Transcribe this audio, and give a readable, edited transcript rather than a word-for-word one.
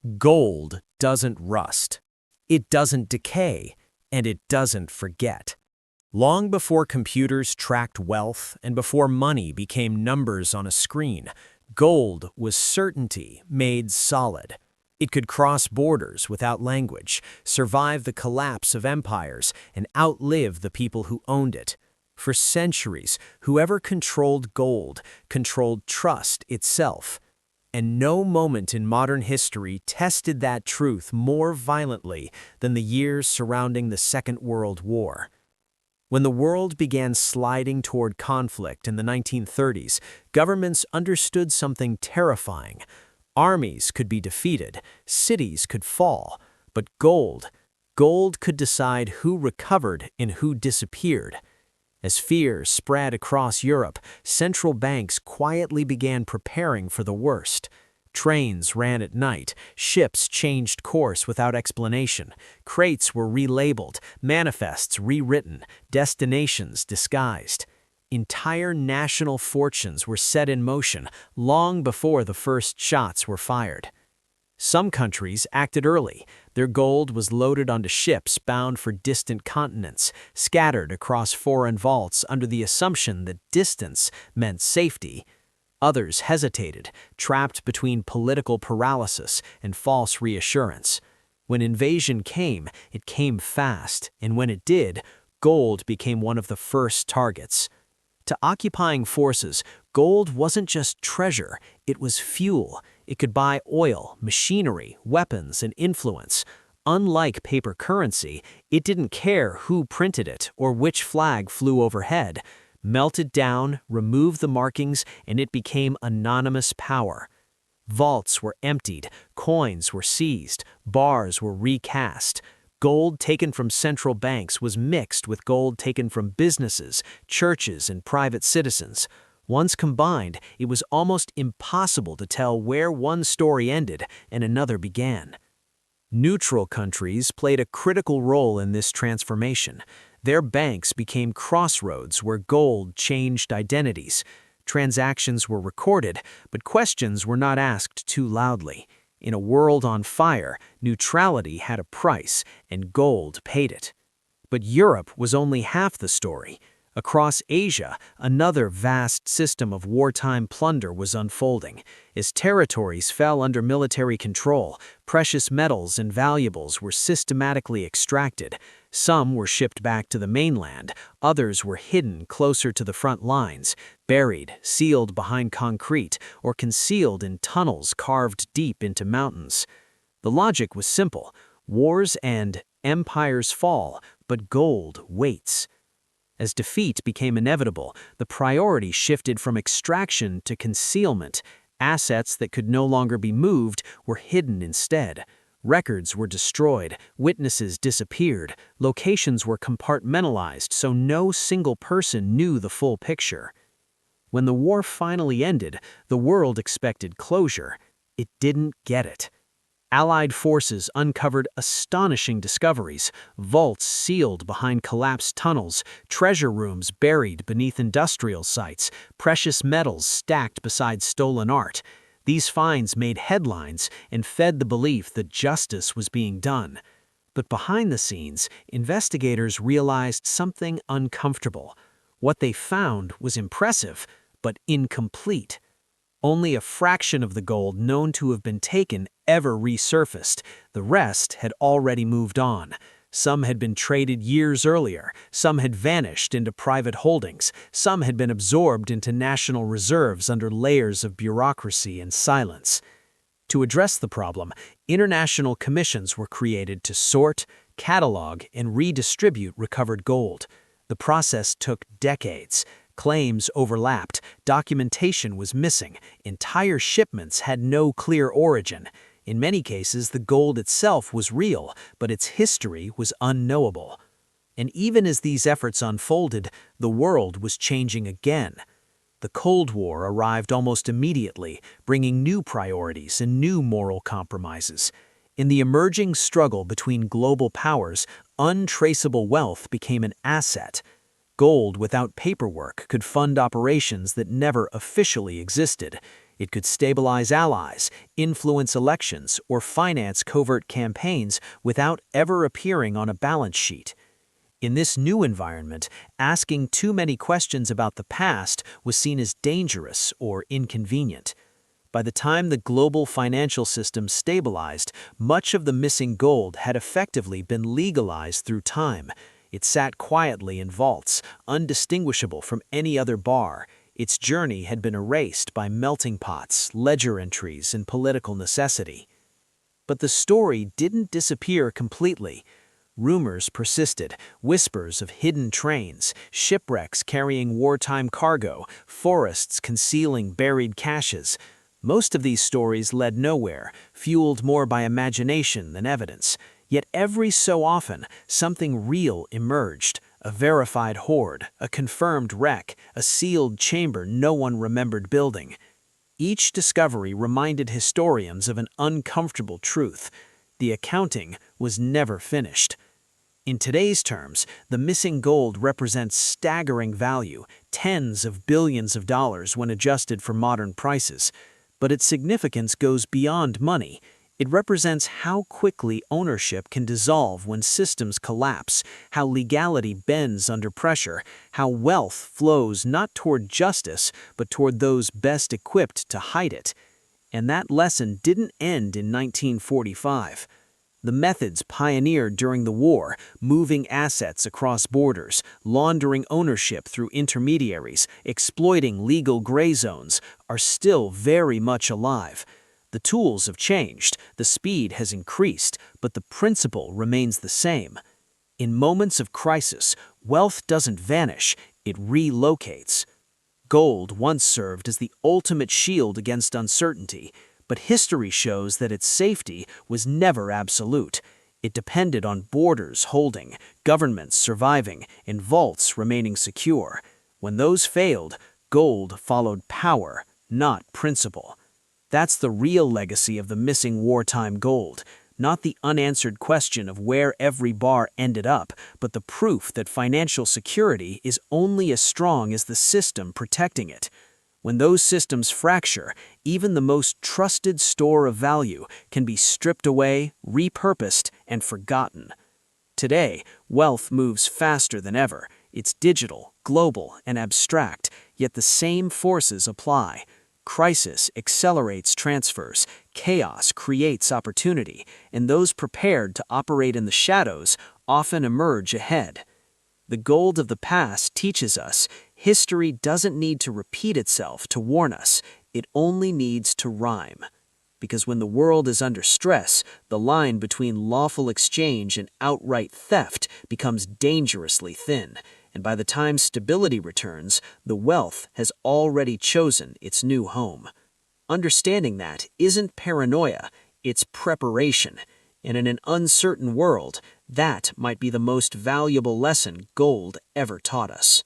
Gold doesn't rust. It doesn't decay, and it doesn't forget. Long before computers tracked wealth and before money became numbers on a screen, gold was certainty made solid. It could cross borders without language, survive the collapse of empires, and outlive the people who owned it. For centuries, whoever controlled gold controlled trust itself. And no moment in modern history tested that truth more violently than the years surrounding the Second World War. When the world began sliding toward conflict in the 1930s, governments understood something terrifying. Armies could be defeated, cities could fall, but gold could decide who recovered and who disappeared. As fear spread across Europe, central banks quietly began preparing for the worst. Trains ran at night, ships changed course without explanation, crates were relabeled, manifests rewritten, destinations disguised. Entire national fortunes were set in motion long before the first shots were fired. Some countries acted early. Their gold was loaded onto ships bound for distant continents, scattered across foreign vaults under the assumption that distance meant safety. Others hesitated, trapped between political paralysis and false reassurance. When invasion came, it came fast, and when it did, gold became one of the first targets. To occupying forces, gold wasn't just treasure, it was fuel. It could buy oil, machinery, weapons, and influence. Unlike paper currency, it didn't care who printed it or which flag flew overhead. Melt it down, remove the markings, and it became anonymous power. Vaults were emptied, coins were seized, bars were recast. Gold taken from central banks was mixed with gold taken from businesses, churches, and private citizens. Once combined, it was almost impossible to tell where one story ended and another began. Neutral countries played a critical role in this transformation. Their banks became crossroads where gold changed identities. Transactions were recorded, but questions were not asked too loudly. In a world on fire, neutrality had a price, and gold paid it. But Europe was only half the story. Across Asia, another vast system of wartime plunder was unfolding. As territories fell under military control, precious metals and valuables were systematically extracted. Some were shipped back to the mainland, others were hidden closer to the front lines, buried, sealed behind concrete, or concealed in tunnels carved deep into mountains. The logic was simple: wars end, empires fall, but gold waits. As defeat became inevitable, the priority shifted from extraction to concealment. Assets that could no longer be moved were hidden instead. Records were destroyed, witnesses disappeared, locations were compartmentalized so no single person knew the full picture. When the war finally ended, the world expected closure. It didn't get it. Allied forces uncovered astonishing discoveries: vaults sealed behind collapsed tunnels, treasure rooms buried beneath industrial sites, precious metals stacked beside stolen art. These finds made headlines and fed the belief that justice was being done. But behind the scenes, investigators realized something uncomfortable. What they found was impressive, but incomplete. Only a fraction of the gold known to have been taken ever resurfaced. The rest had already moved on. Some had been traded years earlier, some had vanished into private holdings, some had been absorbed into national reserves under layers of bureaucracy and silence. To address the problem, international commissions were created to sort, catalog, and redistribute recovered gold. The process took decades. Claims overlapped, documentation was missing, entire shipments had no clear origin. In many cases, the gold itself was real, but its history was unknowable. And even as these efforts unfolded, the world was changing again. The Cold War arrived almost immediately, bringing new priorities and new moral compromises. In the emerging struggle between global powers, untraceable wealth became an asset. Gold without paperwork could fund operations that never officially existed. It could stabilize allies, influence elections, or finance covert campaigns without ever appearing on a balance sheet. In this new environment, asking too many questions about the past was seen as dangerous or inconvenient. By the time the global financial system stabilized, much of the missing gold had effectively been legalized through time. It sat quietly in vaults, undistinguishable from any other bar. Its journey had been erased by melting pots, ledger entries, and political necessity. But the story didn't disappear completely. Rumors persisted, whispers of hidden trains, shipwrecks carrying wartime cargo, forests concealing buried caches. Most of these stories led nowhere, fueled more by imagination than evidence. Yet every so often, something real emerged. A verified hoard, a confirmed wreck, a sealed chamber no one remembered building. Each discovery reminded historians of an uncomfortable truth. The accounting was never finished. In today's terms, the missing gold represents staggering value, tens of billions of dollars when adjusted for modern prices. But its significance goes beyond money. It represents how quickly ownership can dissolve when systems collapse, how legality bends under pressure, how wealth flows not toward justice, but toward those best equipped to hide it. And that lesson didn't end in 1945. The methods pioneered during the war, moving assets across borders, laundering ownership through intermediaries, exploiting legal gray zones, are still very much alive. The tools have changed, the speed has increased, but the principle remains the same. In moments of crisis, wealth doesn't vanish, it relocates. Gold once served as the ultimate shield against uncertainty, but history shows that its safety was never absolute. It depended on borders holding, governments surviving, and vaults remaining secure. When those failed, gold followed power, not principle. That's the real legacy of the missing wartime gold, not the unanswered question of where every bar ended up, but the proof that financial security is only as strong as the system protecting it. When those systems fracture, even the most trusted store of value can be stripped away, repurposed, and forgotten. Today, wealth moves faster than ever. It's digital, global, and abstract, yet the same forces apply. Crisis accelerates transfers, chaos creates opportunity, and those prepared to operate in the shadows often emerge ahead. The gold of the past teaches us history doesn't need to repeat itself to warn us, it only needs to rhyme. Because when the world is under stress, the line between lawful exchange and outright theft becomes dangerously thin, and by the time stability returns, the wealth has already chosen its new home. Understanding that isn't paranoia, it's preparation. And in an uncertain world, that might be the most valuable lesson gold ever taught us.